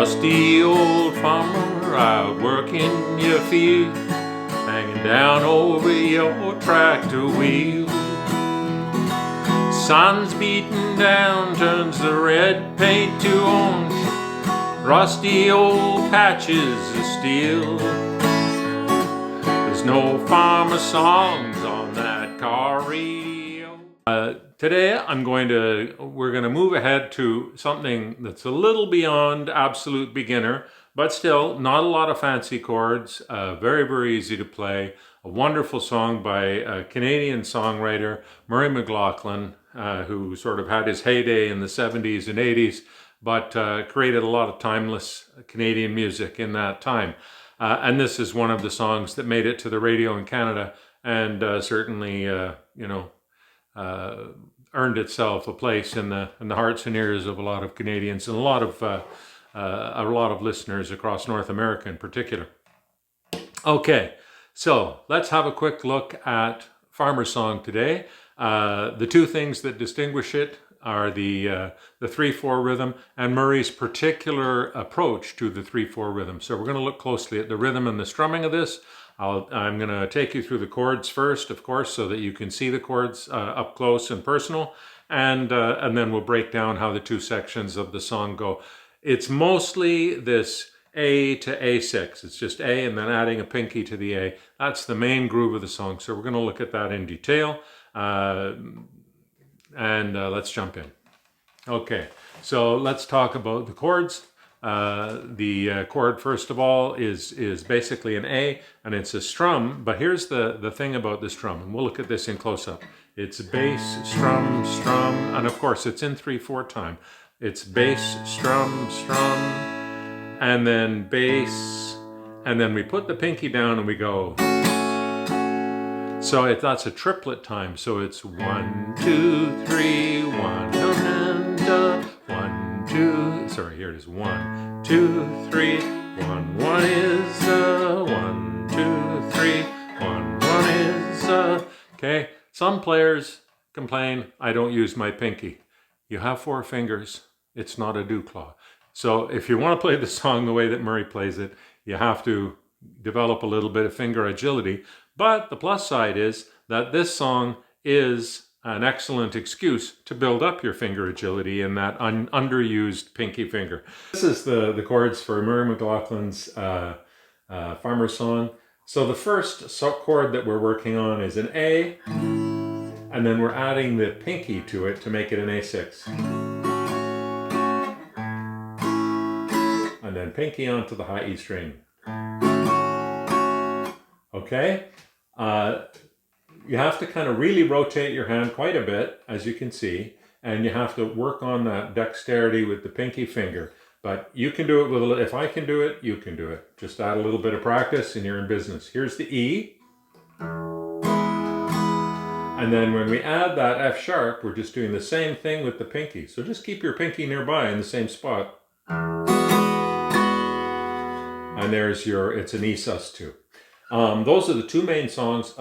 Rusty old farmer out working your field, hanging down over your tractor wheel. Sun's beating down, turns the red paint to orange, rusty old patches of steel. There's no farmer songs on that car radio. Today we're going to move ahead to something that's a little beyond absolute beginner, but still not a lot of fancy chords, very, very easy to play. A wonderful song by a Canadian songwriter, Murray McLauchlan, who sort of had his heyday in the 70s and 80s, but created a lot of timeless Canadian music in that time. And this is one of the songs that made it to the radio in Canada and certainly, earned itself a place in the hearts and ears of a lot of Canadians and a lot of listeners across North America in particular. Okay, so let's have a quick look at Farmer Song today. The two things that distinguish it are the 3/4 rhythm and Murray's particular approach to the 3/4 rhythm. So we're going to look closely at the rhythm and the strumming of this. I'm going to take you through the chords first, of course, so that you can see the chords up close and personal, and then we'll break down how the two sections of the song go. It's mostly this A to A6. It's just A and then adding a pinky to the A. That's the main groove of the song. So we're going to look at that in detail. Let's jump in. Okay, so let's talk about the chords. The chord, first of all, is basically an A, and it's a strum. But here's the thing about the strum, and we'll look at this in close-up. It's bass, strum, strum, and of course it's in 3/4 time. It's bass, strum, strum, and then bass, and then we put the pinky down and we go. So that's a triplet time. So it's 1, 2, 3, 1, and 1, 2. Sorry, here it is. 1, 2, 3, 1. 1 is 1, 2, 3, 1. 1 is okay. Some players complain I don't use my pinky. You have 4 fingers. It's not a do-claw. So if you want to play the song the way that Murray plays it, you have to develop a little bit of finger agility. But the plus side is that this song is an excellent excuse to build up your finger agility in that underused pinky finger. This is the chords for Murray McLauchlan's Farmer Song. So the first chord that we're working on is an A, and then we're adding the pinky to it to make it an A6. And then pinky onto the high E string. Okay? You have to kind of really rotate your hand quite a bit, as you can see, and you have to work on that dexterity with the pinky finger. But you can do it with if I can do it, you can do it. Just add a little bit of practice and you're in business. Here's the E. And then when we add that F sharp, we're just doing the same thing with the pinky. So just keep your pinky nearby in the same spot. And there's it's an E sus2. Those are the two main songs.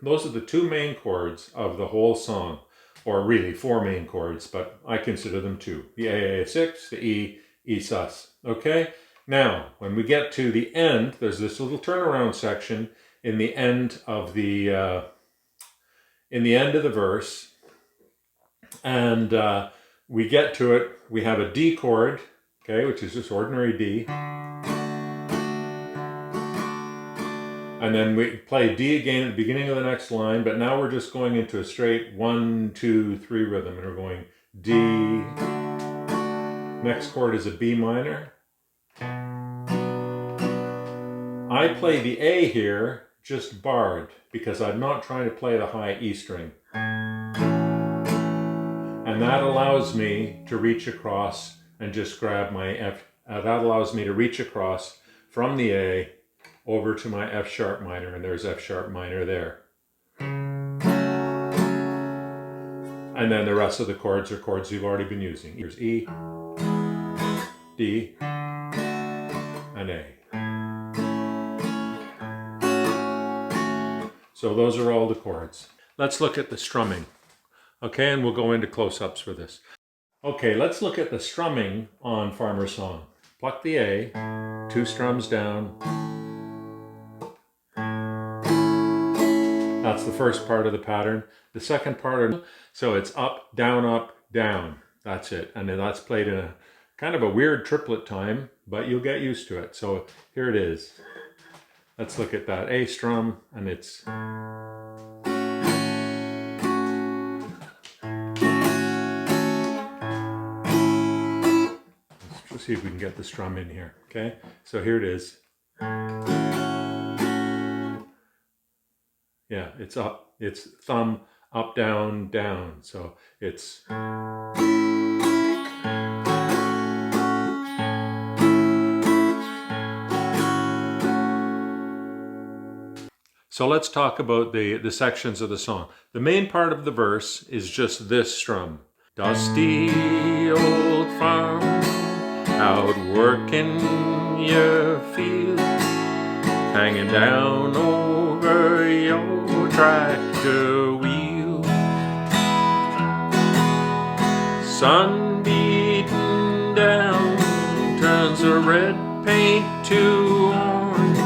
Those are the two main chords of the whole song, or really 4 main chords, but I consider them 2. The A6, the E, E sus. Okay. Now, when we get to the end, there's this little turnaround section in the end of the verse, and we get to it. We have a D chord, okay, which is just ordinary D. And then we play D again at the beginning of the next line, but now we're just going into a straight 1, 2, 3 rhythm, and we're going D. Next chord is a B minor. I play the A here just barred because I'm not trying to play the high E string. And that allows me to reach across and just grab my F. That allows me to reach across from the A over to my F sharp minor, and there's F sharp minor there. And then the rest of the chords are chords you've already been using. Here's E, D, and A. So those are all the chords. Let's look at the strumming. Okay, and we'll go into close-ups for this. Okay, let's look at the strumming on Farmer Song. pluck the A, 2 strums down. That's the first part of the pattern. The second part, so it's up, down. That's it. And then that's played in a kind of a weird triplet time, but you'll get used to it. So here it is. Let's look at that A strum, and it's... Let's see if we can get the strum in here, okay? So here it is. Yeah, it's up. It's thumb, up, down, down. So it's... So let's talk about the sections of the song. The main part of the verse is just this strum. Dusty old farm, out working your field, hanging down over your tractor wheel. Sun beating down turns the red paint to orange,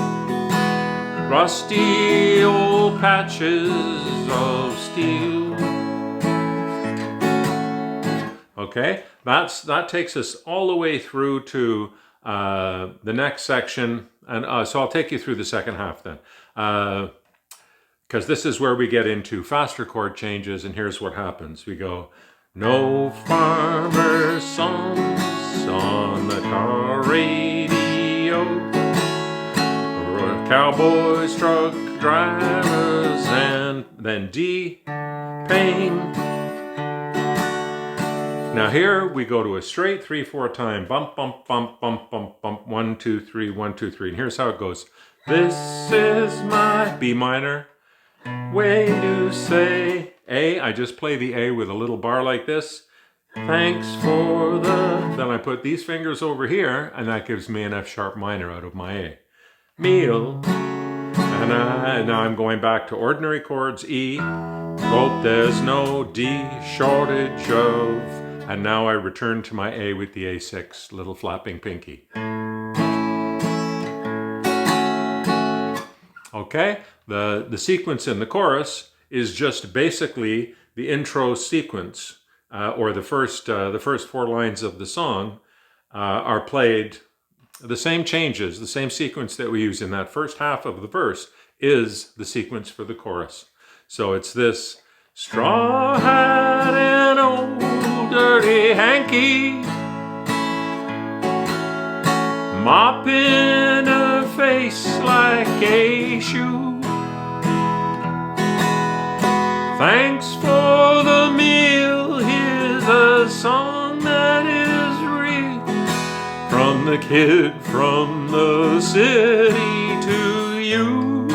rusty old patches of steel. Okay, that takes us all the way through to the next section, and so I'll take you through the second half then, because this is where we get into faster chord changes, and here's what happens. We go, no farmer songs on the car radio, cowboys, truck drivers, and then D, pain. Now here we go to a straight 3/4 time, bump, bump, bump, bump, bump, bump, 1, 2, 3, 1, 2, 3. And here's how it goes. This is my B minor way to say A. I just play the A with a little bar like this. Thanks for the... Then I put these fingers over here, and that gives me an F sharp minor out of my A. Meal. And now I'm going back to ordinary chords, E. Hope there's no D shortage of... And now I return to my A with the A6, little flapping pinky. Okay, the sequence in the chorus is just basically the intro sequence, or the first 4 lines of the song are played. The same changes, the same sequence that we use in that first half of the verse is the sequence for the chorus. So it's this straw hat and old dirty hanky, mopping her face like a shoe. Thanks for the meal, here's a song that is real, from the kid from the city to you.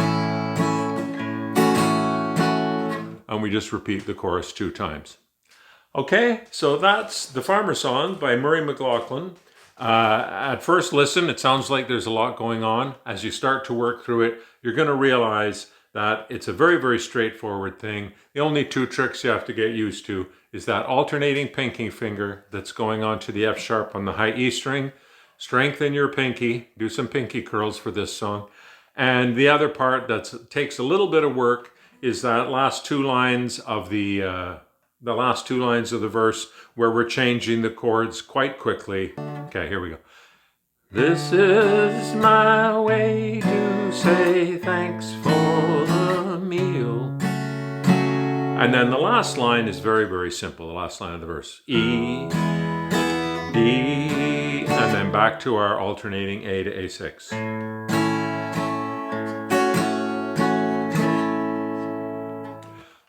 And we just repeat the chorus 2 times. Okay, so that's The Farmer Song by Murray McLauchlan. At first listen, it sounds like there's a lot going on. As you start to work through it, you're going to realize that it's a very, very straightforward thing. The only 2 tricks you have to get used to is that alternating pinky finger that's going on to the F sharp on the high E string. Strengthen your pinky, do some pinky curls for this song. And the other part that takes a little bit of work is that last 2 lines of the last 2 lines of the verse where we're changing the chords quite quickly. Okay, here we go. This is my way to say thanks for the meal. And then the last line is very, very simple, the last line of the verse. E, D, and then back to our alternating A to A6.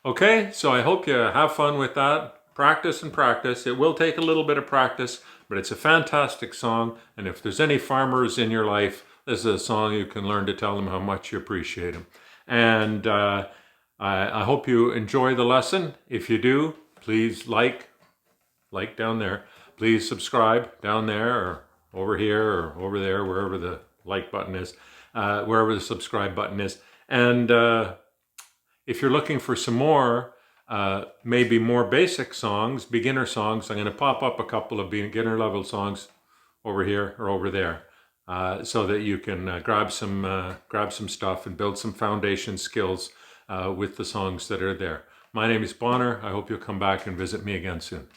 Okay, so I hope you have fun with that. Practice and practice. It will take a little bit of practice, but it's a fantastic song. And if there's any farmers in your life, this is a song you can learn to tell them how much you appreciate them. And I hope you enjoy the lesson. If you do, please like down there. Please subscribe down there or over here or over there, wherever the like button is, wherever the subscribe button is. And if you're looking for some more, maybe more basic songs, beginner songs, I'm going to pop up a couple of beginner level songs over here or over there, so that you can grab some stuff and build some foundation skills with the songs that are there. My name is Bonner. I hope you'll come back and visit me again soon.